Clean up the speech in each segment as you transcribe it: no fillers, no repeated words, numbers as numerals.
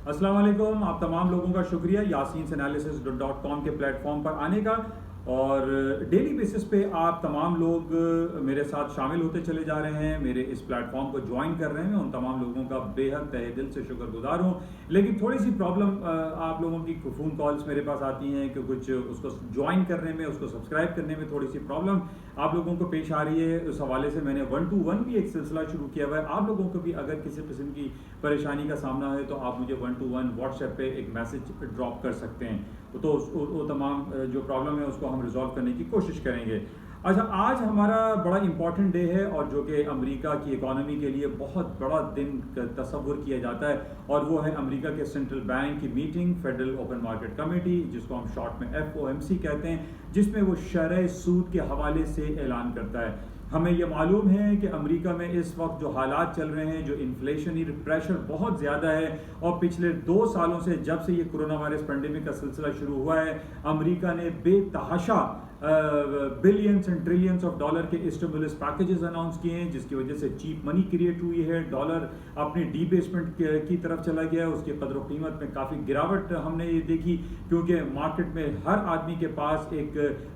अस्सलाम वालेकुम। आप तमाम लोगों का शुक्रिया yasinanalysis.com के प्लेटफॉर्म पर आने का। और डेली बेसिस पे आप तमाम लोग मेरे साथ शामिल होते चले जा रहे हैं, मेरे इस प्लेटफॉर्म को ज्वाइन कर रहे हैं। मैं उन तमाम लोगों का बेहद तहे दिल से शुक्रगुजार हूँ। लेकिन थोड़ी सी प्रॉब्लम आप लोगों की फ़ोन कॉल्स मेरे पास आती हैं कि कुछ उसको ज्वाइन करने में, उसको सब्सक्राइब करने में थोड़ी सी प्रॉब्लम आप लोगों को पेश आ रही है। उस हवाले से मैंने 1-to-1 भी एक सिलसिला शुरू किया हुआ है। आप लोगों को भी अगर किसी किस्म की परेशानी का सामना है तो आप मुझे 1-to-1 व्हाट्सएप पे एक मैसेज ड्रॉप कर सकते हैं। तो वो तमाम जो प्रॉब्लम है उसको हम रिजॉल्व करने की कोशिश करेंगे। अच्छा, आज हमारा बड़ा इंपॉर्टेंट डे है और जो कि अमेरिका की इकॉनमी के लिए बहुत बड़ा दिन तस्वुर किया जाता है, और वो है अमेरिका के सेंट्रल बैंक की meeting, federal open market committee, जिसको हम शॉर्ट में FOMC कहते हैं, जिसमें वो शरह सूद के हवाले से ऐलान करता है। हमें ये मालूम है कि अमेरिका में इस वक्त जो हालात चल रहे हैं, जो इन्फ्लेशनरी प्रेशर बहुत ज़्यादा है, और पिछले 2 सालों से जब से ये कोरोना वायरस पेंडेमिक का सिलसिला शुरू हुआ है, अमेरिका ने बेतहाशा billions and trillions of dollar के स्टिमुलस पैकेजेस अनाउंस किए हैं, जिसकी वजह से चीप मनी क्रिएट हुई है। डॉलर अपनी डीबेसमेंट की तरफ चला गया है, उसके कदर कीमत में काफ़ी गिरावट हमने ये देखी, क्योंकि मार्केट में हर आदमी के पास एक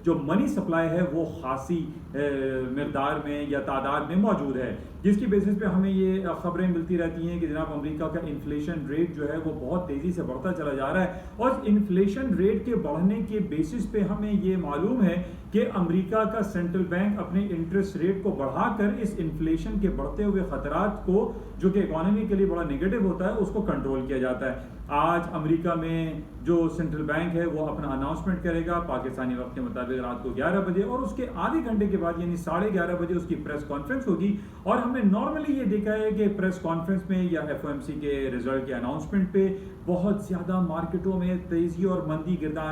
जो मनी सप्लाई है वो खासी मिकदार में या तादाद में मौजूद है, जिसकी बेसिस पे हमें ये खबरें मिलती रहती हैं कि जनाब अमेरिका का इन्फ्लेशन रेट जो है वो बहुत तेज़ी से बढ़ता चला जा रहा है। और इन्फ्लेशन रेट के बढ़ने के बेसिस पे हमें ये मालूम है कि अमेरिका का सेंट्रल बैंक अपने इंटरेस्ट रेट को बढ़ाकर इस इन्फ्लेशन के बढ़ते हुए खतरात को, जो कि इकोनॉमी के लिए बड़ा नेगेटिव होता है, उसको कंट्रोल किया जाता है। आज अमेरिका में जो सेंट्रल बैंक है वो अपना अनाउंसमेंट करेगा पाकिस्तानी वक्त के मुताबिक रात को 11 बजे, और उसके आधे घंटे के बाद यानी 11:30 बजे उसकी प्रेस कॉन्फ्रेंस होगी। और हमने नॉर्मली ये देखा है कि प्रेस कॉन्फ्रेंस में या FOMC के रिजल्ट के अनाउंसमेंट पे बहुत ज़्यादा मार्केटों में तेज़ी और मंदी गिरदा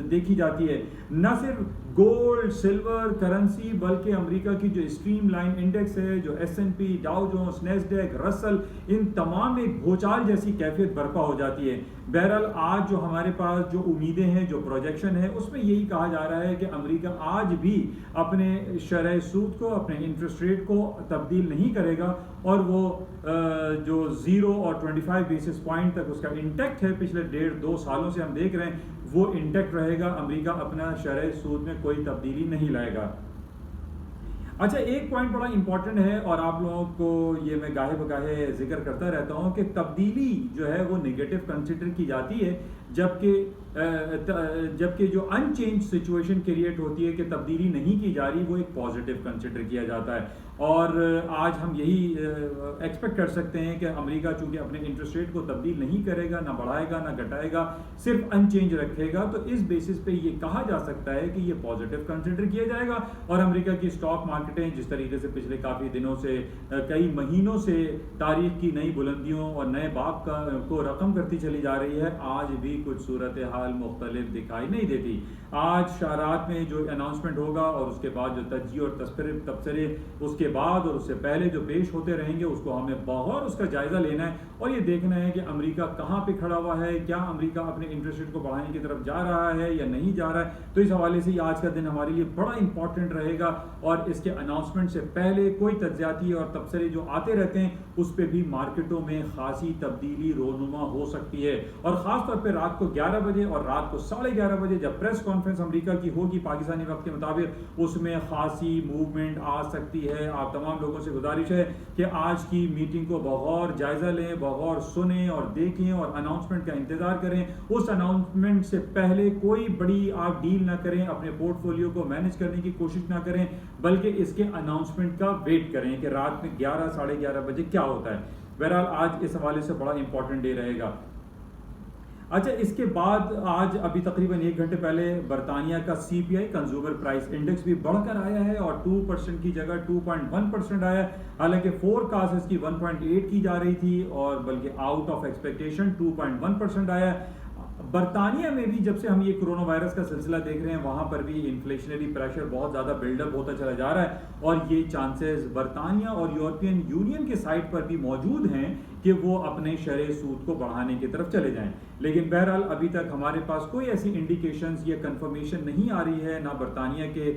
देखी जाती है। न सिर्फ गोल्ड, सिल्वर, करेंसी, बल्कि अमेरिका की जो स्ट्रीम लाइन इंडेक्स है, जो S&P, Dow Jones, Nasdaq, Russell, इन तमाम में भूचाल जैसी कैफियत बर्पा हो जाती है। बहरहाल आज जो हमारे पास जो उम्मीदें हैं, जो प्रोजेक्शन है, उसमें यही कहा जा रहा है कि अमेरिका आज भी अपने शरह सूद को, अपने इंटरेस्ट रेट को तब्दील नहीं करेगा, और वो जो 0 और 25 बेसिस पॉइंट तक उसका इंटैक्ट है, पिछले 1.5-2 सालों से हम देख रहे हैं वो इंटैक्ट रहेगा। अमेरिका अपना शरह सूद में कोई तब्दीली नहीं लाएगा। अच्छा, एक पॉइंट बड़ा इंपॉर्टेंट है और आप लोगों को ये मैं गाहे बगाहे जिक्र करता रहता हूँ कि तब्दीली जो है वो नेगेटिव कंसिडर की जाती है, जबकि जो अनचेंज सिचुएशन क्रिएट होती है कि तब्दीली नहीं की जा रही, वो एक पॉजिटिव कंसिडर किया जाता है। और आज हम यही एक्सपेक्ट कर सकते हैं कि अमेरिका चूंकि अपने इंटरेस्ट रेट को तब्दील नहीं करेगा, ना बढ़ाएगा ना घटाएगा, सिर्फ अनचेंज रखेगा, तो इस बेसिस पे ये कहा जा सकता है कि ये पॉजिटिव कंसिडर किया जाएगा। और अमेरिका की स्टॉक मार्केटें जिस तरीके से पिछले काफ़ी दिनों से, कई महीनों से तारीख की नई बुलंदियों और नए बाब को रकम करती चली जा रही है, आज भी कुछ सूरत हाल मुख्तलिफ दिखाई नहीं देती। आज रात में जो अनाउंसमेंट होगा और उसके बाद जो तज्जिए और तबसरे उसके बाद और उससे पहले जो पेश होते रहेंगे, उसको हमें बहुत उसका जायजा लेना है और ये देखना है कि अमेरिका कहाँ पे खड़ा हुआ है, क्या अमेरिका अपने इंटरेस्ट रेट को बढ़ाने की तरफ जा रहा है या नहीं जा रहा है। तो इस हवाले से आज का दिन हमारे लिए बड़ा इंपॉर्टेंट रहेगा, और इसके अनाउंसमेंट से पहले कोई तज्जियाती और तबसरे जो आते रहते हैं उस पर भी मार्केटों में खासी तब्दीली रोनुमा हो सकती है। और ख़ास तौर पर रात को 11 बजे और रात को 11:30 बजे जब प्रेस कॉन्फ्रेंस अमेरिका की होगी पाकिस्तानी वक्त के मुताबिक, उसमें खासी मूवमेंट आ सकती है। आप तमाम लोगों से गुजारिश है कि आज की मीटिंग को बगौर जायजा लें, बगौर सुने और देखें और अनाउंसमेंट का इंतजार करें। उस अनाउंसमेंट से पहले कोई बड़ी आप डील ना करें, अपने पोर्टफोलियो को मैनेज करने की कोशिश ना करें, बल्कि इसके अनाउंसमेंट का वेट करें कि रात में 11 साढ़े 11 बजे क्या होता है। बहरहाल आज इस हवाले से बड़ा इंपॉर्टेंट डे रहेगा। अच्छा, इसके बाद आज अभी तकरीबन 1 घंटे पहले बरतानिया का CPI कंज्यूमर प्राइस इंडेक्स भी बढ़कर आया है और 2% की जगह 2.1% आया है। हालांकि फोरकास्ट इसकी 1.8 की जा रही थी और बल्कि आउट ऑफ एक्सपेक्टेशन 2.1% आया है। बरतानिया में भी जब से हम ये कोरोना वायरस का सिलसिला देख रहे हैं, वहाँ पर भी इन्फ्लेशनरी प्रेशर बहुत ज़्यादा बिल्डअप होता चला जा रहा है, और ये चांसेस बरतानिया और यूरोपियन यूनियन के साइड पर भी मौजूद हैं कि वो अपने शरह सूद को बढ़ाने की तरफ चले जाएं। लेकिन बहरहाल अभी तक हमारे पास कोई ऐसी इंडिकेशंस या कंफर्मेशन नहीं आ रही है, ना बरतानिया के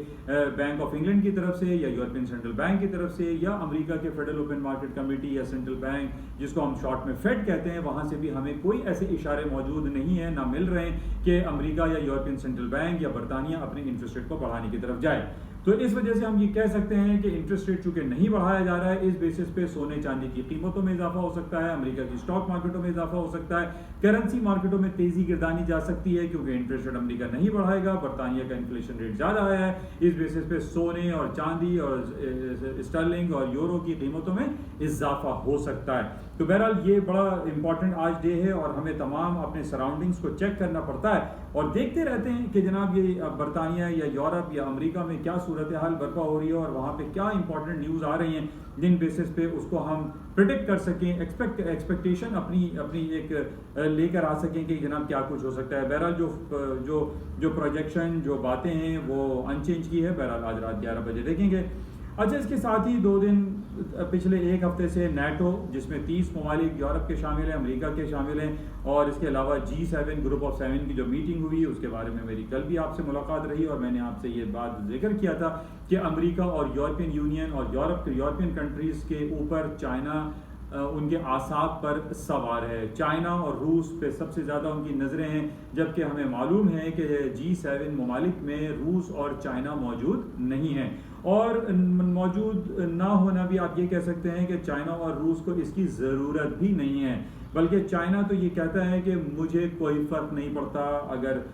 बैंक ऑफ इंग्लैंड की तरफ से या यूरोपियन सेंट्रल बैंक की तरफ से या अमेरिका के फेडरल ओपन मार्केट कमेटी या सेंट्रल बैंक जिसको हम शॉर्ट में फेड कहते हैं, वहां से भी हमें कोई ऐसे इशारे मौजूद नहीं है, ना मिल रहे हैं कि अमेरिका या यूरोपियन सेंट्रल बैंक या बरतानिया अपने इंटरेस्ट रेट को बढ़ाने की तरफ जाए। तो इस वजह से हम ये कह सकते हैं कि इंटरेस्ट रेट चूंकि नहीं बढ़ाया जा रहा है, इस बेसिस पे सोने चांदी की कीमतों में इजाफा हो सकता है, अमेरिका की स्टॉक मार्केटों में इजाफा हो सकता है, करेंसी मार्केटों में तेजी गिरदानी जा सकती है क्योंकि इंटरेस्ट रेट अमेरिका नहीं बढ़ाएगा, बरतानिया का इन्फ्लेशन रेट ज्यादा आया है। इस बेसिस पे सोने और चांदी और स्टर्लिंग और यूरो की कीमतों में इजाफा हो सकता है। तो बहरहाल ये बड़ा इंपॉर्टेंट आज डे है और हमें तमाम अपने सराउंडिंग्स को चेक करना पड़ता है और देखते रहते हैं कि जनाब ये बरतानिया या यूरोप या अमेरिका में क्या सूरत हाल बर्पा हो रही है और वहाँ पे क्या इंपॉर्टेंट न्यूज़ आ रही हैं जिन बेसिस पे उसको हम प्रिडिक्ट कर सकें, एक्सपेक्टेशन अपनी एक लेकर आ सकें कि जनाब क्या कुछ हो सकता है। बहरहाल जो प्रोजेक्शन जो बातें हैं वो अनचेंज की है। बहरहाल आज रात 11 बजे देखेंगे। अच्छा, इसके साथ ही 2 दिन पिछले एक हफ्ते से नेटो जिसमें 30 ममालिक यूरोप के शामिल हैं, अमेरिका के शामिल हैं और इसके अलावा G7 ग्रुप ऑफ 7 की जो मीटिंग हुई उसके बारे में मेरी कल भी आपसे मुलाकात रही और मैंने आपसे ये बात जिक्र किया था कि अमेरिका और यूरोपियन यूनियन और यूरोपियन कंट्रीज़ के ऊपर चाइना उनके आसाब पर सवार है। चाइना और रूस पे सबसे ज़्यादा उनकी नज़रें हैं, जबकि हमें मालूम है कि G7 ममालिक में रूस और चाइना मौजूद नहीं है और मौजूद ना होना भी आप ये कह सकते हैं कि चाइना और रूस को इसकी ज़रूरत भी नहीं है, बल्कि चाइना तो ये कहता है कि मुझे कोई फ़र्क नहीं पड़ता अगर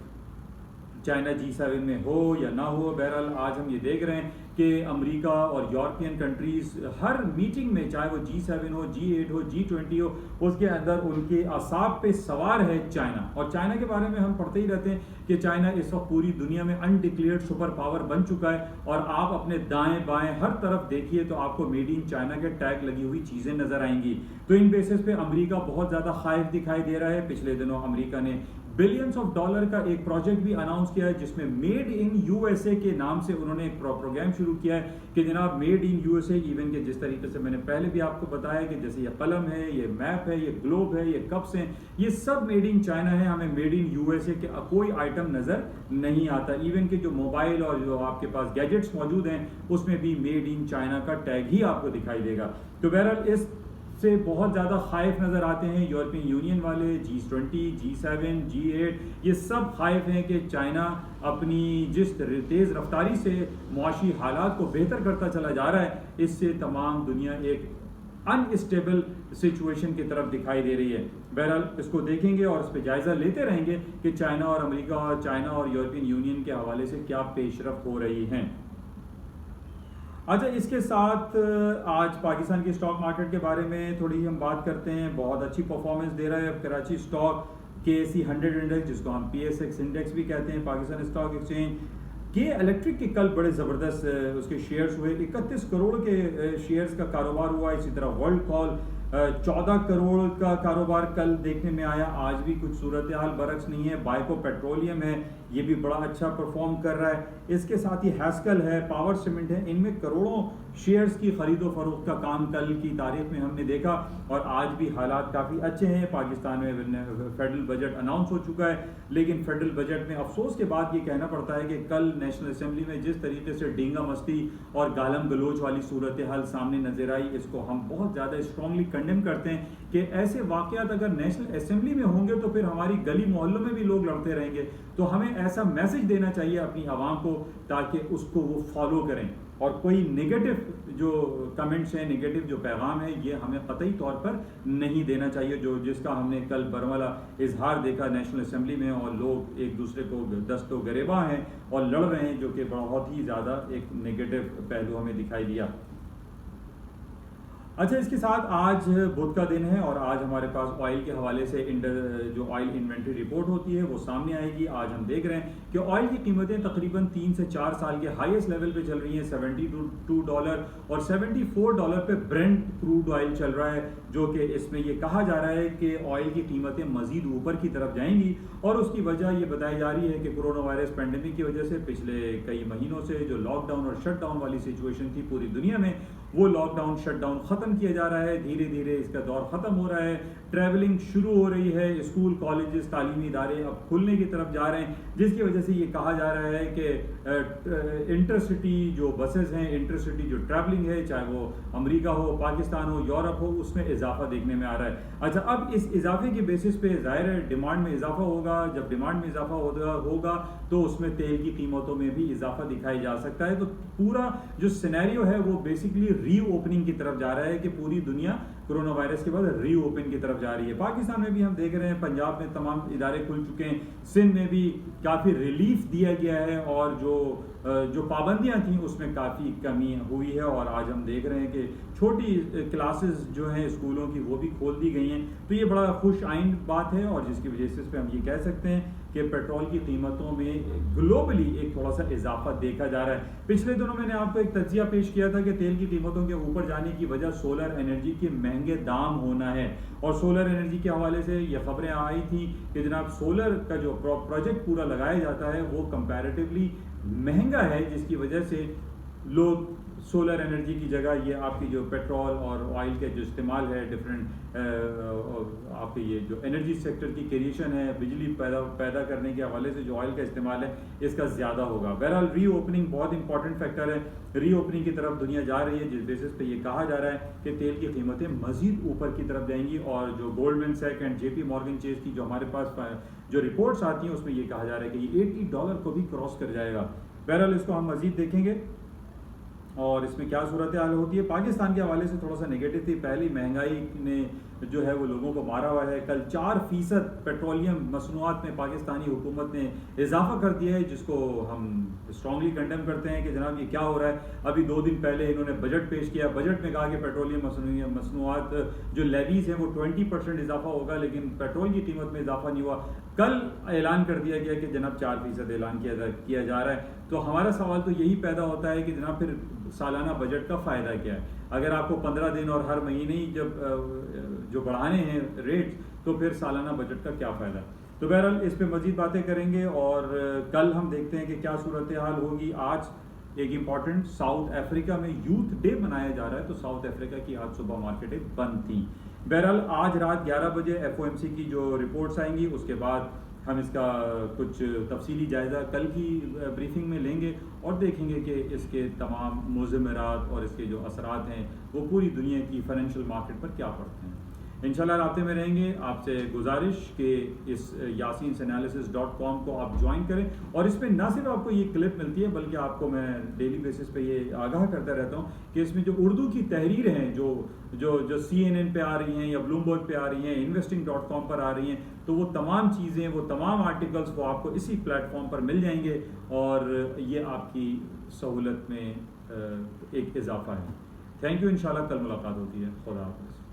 चाइना G7 में हो या ना हो। बहरहाल आज हम ये देख रहे हैं कि अमेरिका और यूरोपियन कंट्रीज हर मीटिंग में, चाहे वो G7 हो, G8 हो, G20 हो, उसके अंदर उनके असाब पे सवार है चाइना। और चाइना के बारे में हम पढ़ते ही रहते हैं कि चाइना इस वक्त पूरी दुनिया में अनडिक्लेयर्ड सुपर पावर बन चुका है और आप अपने दाएं बाएं हर तरफ देखिए तो आपको मेड इन चाइना के टैग लगी हुई चीज़ें नजर आएंगी। तो इन बेसिस पे अमेरिका बहुत ज़्यादा खाइफ दिखाई दे रहा है। पिछले दिनों अमेरिका ने बिलियंस ऑफ डॉलर का एक प्रोजेक्ट भी अनाउंस किया है जिसमें मेड इन यूएसए के नाम से उन्होंने एक प्रोग्राम शुरू किया है कि जनाब मेड इन यूएसए, इवन के जिस तरीके से मैंने पहले भी आपको बताया कि जैसे ये कलम है, ये मैप है, ये ग्लोब है, ये कप्स हैं, ये सब मेड इन चाइना है। हमें मेड इन यूएसए के कोई आइटम नजर नहीं आता। इवन के जो मोबाइल और जो आपके पास गैजेट्स मौजूद हैं उसमें भी मेड इन चाइना का टैग ही आपको दिखाई देगा। तो बहरहाल इस से बहुत ज़्यादा खाइफ नज़र आते हैं यूरोपियन यूनियन वाले, G20, G7, G8, ये सब खाइफ हैं कि चाइना अपनी जिस तेज़ रफ्तारी से मुआशी हालात को बेहतर करता चला जा रहा है, इससे तमाम दुनिया एक अनस्टेबल सिचुएशन की तरफ दिखाई दे रही है। बहरहाल इसको देखेंगे और इस पर जायज़ा लेते रहेंगे कि चाइना और अमेरिका और चाइना और यूरोपियन यूनियन के हवाले से क्या पेशरफ्त हो रही हैं। अच्छा, इसके साथ आज पाकिस्तान की स्टॉक मार्केट के बारे में थोड़ी हम बात करते हैं। बहुत अच्छी परफॉर्मेंस दे रहा है कराची स्टॉक KSE 100 इंडेक्स, जिसको हम PSX इंडेक्स भी कहते हैं, पाकिस्तान स्टॉक एक्सचेंज के इलेक्ट्रिक के कल बड़े ज़बरदस्त उसके शेयर्स हुए। 31 करोड़ के शेयर्स का कारोबार हुआ। इसी तरह वर्ल्ड कॉल 14 करोड़ का कारोबार कल देखने में आया। आज भी कुछ सूरत हाल बरक्स नहीं है। बाइको पेट्रोलियम है, ये भी बड़ा अच्छा परफॉर्म कर रहा है। इसके साथ ही हैस्कल है, पावर सीमेंट है, इनमें करोड़ों शेयर्स की खरीदो फरोख्त का काम कल की तारीख में हमने देखा और आज भी हालात काफ़ी अच्छे हैं। पाकिस्तान में फेडरल बजट अनाउंस हो चुका है, लेकिन फेडरल बजट में अफसोस के बाद ये कहना पड़ता है कि कल नेशनल असेंबली में जिस तरीके से डींगा मस्ती और गालम गलोच वाली सूरत हाल सामने नजर आई, इसको हम बहुत ज़्यादा स्ट्रांगली कंडेम करते हैं कि ऐसे वाक़यात अगर नेशनल असेंबली में होंगे तो फिर हमारी गली मोहल्लों में भी लोग लड़ते रहेंगे। तो हमें ऐसा मैसेज देना चाहिए अपनी आवाम को ताकि उसको वो फॉलो करें और कोई नेगेटिव जो कमेंट्स हैं, नेगेटिव जो पैगाम है, ये हमें कतई तौर पर नहीं देना चाहिए, जो जिसका हमने कल बरमला इजहार देखा नेशनल असेंबली में और लोग एक दूसरे को दस्तो गरेबा हैं और लड़ रहे हैं, जो कि बहुत ही ज़्यादा एक नेगेटिव पहलू हमें दिखाई दिया। अच्छा, इसके साथ आज बुध का दिन है और आज हमारे पास ऑयल के हवाले से जो ऑयल इन्वेंट्री रिपोर्ट होती है वो सामने आएगी। आज हम देख रहे हैं कि ऑयल की कीमतें तकरीबन 3 से 4 साल के हाईएस्ट लेवल पे चल रही हैं। $72 और $74 पे ब्रेंट क्रूड ऑयल चल रहा है, जो कि इसमें ये कहा जा रहा है कि ऑयल की कीमतें मजीद ऊपर की तरफ जाएंगी और उसकी वजह ये बताई जा रही है कि कोरोना वायरस पेंडेमिक की वजह से पिछले कई महीनों से जो लॉकडाउन और शटडाउन वाली सिचुएशन थी पूरी दुनिया में, वो लॉकडाउन शटडाउन ख़त्म किया जा रहा है, धीरे धीरे इसका दौर ख़त्म हो रहा है, ट्रैवलिंग शुरू हो रही है, स्कूल कॉलेजेस तालीमी इदारे अब खुलने की तरफ जा रहे हैं, जिसकी वजह से ये कहा जा रहा है कि इंटरसिटी जो बसेस हैं, इंटरसिटी जो ट्रैवलिंग है, चाहे वो अमेरिका हो, पाकिस्तान हो, यूरोप हो, उसमें इजाफा देखने में आ रहा है। अच्छा, अब इस इजाफे के बेसिस पे ज़ाहिर है डिमांड में इजाफा होगा, जब डिमांड में इजाफा होगा तो उसमें तेल की कीमतों में भी इजाफा दिखाई जा सकता है। तो पूरा जो सिनेरियो है वो बेसिकली रीओपनिंग की तरफ जा रहा है कि पूरी दुनिया कोरोना वायरस के बाद रीओपन की तरफ जा रही है। पाकिस्तान में भी हम देख रहे हैं, पंजाब में तमाम इदारे खुल चुके हैं, सिंध में भी काफ़ी रिलीफ दिया गया है और जो पाबंदियां थी उसमें काफ़ी कमी हुई है और आज हम देख रहे हैं कि छोटी क्लासेस जो हैं स्कूलों की वो भी खोल दी गई हैं। तो ये बड़ा खुश आइंद बात है और जिसकी वजह से इस पर हम ये कह सकते हैं कि पेट्रोल की कीमतों में ग्लोबली एक थोड़ा सा इजाफा देखा जा रहा है। पिछले दिनों मैंने आपको एक तज्जिया पेश किया था कि तेल की कीमतों के ऊपर जाने की वजह सोलर एनर्जी के महंगे दाम होना है और सोलर एनर्जी के हवाले से ये खबरें आई थी कि जनाब सोलर का जो प्रोजेक्ट पूरा लगाया जाता है वो कंपैरेटिवली महंगा है, जिसकी वजह से लोग सोलर एनर्जी की जगह ये आपकी जो पेट्रोल और ऑयल का जो इस्तेमाल है, डिफरेंट आपके ये जो एनर्जी सेक्टर की क्रिएशन है, बिजली पैदा करने के हवाले से जो ऑयल का इस्तेमाल है इसका ज़्यादा होगा। बहरहाल रीओपनिंग बहुत इंपॉर्टेंट फैक्टर है, रीओपनिंग की तरफ दुनिया जा रही है, जिस बेसिस पे ये कहा जा रहा है कि तेल की कीमतें मज़ीद ऊपर की तरफ जाएंगी और जो Goldman Sachs and JP Morgan Chase की जो हमारे पास जो रिपोर्ट्स आती हैं उसमें ये कहा जा रहा है कि ये $80 को भी क्रॉस कर जाएगा। बहरहाल इसको हम मज़ीद देखेंगे और इसमें क्या सूरत हाल होती है। पाकिस्तान के हवाले से थोड़ा सा नेगेटिव थी, पहली महंगाई ने जो है वो लोगों को मारा हुआ है। कल 4% पेट्रोलियम मसनूआत में पाकिस्तानी हुकूमत ने इजाफा कर दिया है, जिसको हम स्ट्रांगली कंडेम करते हैं कि जनाब ये क्या हो रहा है। अभी 2 दिन पहले इन्होंने बजट पेश किया, बजट में कहा कि पेट्रोलियम मसनूआत जो लेवीज हैं वो 20% इजाफा होगा, लेकिन पेट्रोल की कीमत में इजाफा नहीं हुआ। कल ऐलान कर दिया गया कि जनाब 4% ऐलान किया जा रहा है। तो हमारा सवाल तो यही पैदा होता है कि जनाब फिर सालाना बजट का फ़ायदा क्या है? अगर आपको 15 दिन और हर महीने ही जब जो बढ़ाने हैं रेट, तो फिर सालाना बजट का क्या फ़ायदा? तो बहरहाल इस पे मज़ीद बातें करेंगे और कल हम देखते हैं कि क्या सूरत हाल होगी। आज एक इम्पॉर्टेंट साउथ अफ्रीका में यूथ डे मनाया जा रहा है, तो साउथ अफ्रीका की आज सुबह मार्केटें बंद थी। बहरहाल आज रात 11 बजे FOMC की जो रिपोर्ट्स आएंगी उसके बाद हम इसका कुछ तफसीली जायज़ा कल की ब्रीफिंग में लेंगे और देखेंगे कि इसके तमाम मुज़मरात और इसके जो असरात हैं वो पूरी दुनिया की फाइनेंशियल मार्केट पर क्या पड़ते हैं। इंशाल्लाह राब्ते में रहेंगे। आपसे गुजारिश कि इस yasinanalysis.com को आप ज्वाइन करें और इसमें ना सिर्फ आपको ये क्लिप मिलती है बल्कि आपको मैं डेली बेसिस पे ये आगाह करता रहता हूँ कि इसमें जो उर्दू की तहरीर हैं जो CNN पे आ रही हैं या ब्लूमबर्ग पे आ रही हैं, investing.com पर आ रही हैं, तो वो तमाम चीज़ें, वो तमाम आर्टिकल्स वो आपको इसी प्लेटफॉर्म पर मिल जाएंगे और ये आपकी सहूलत में एक इजाफा है। Thank you. इंशाल्लाह कल मुलाकात होती है। खुदा हाफ़िज़।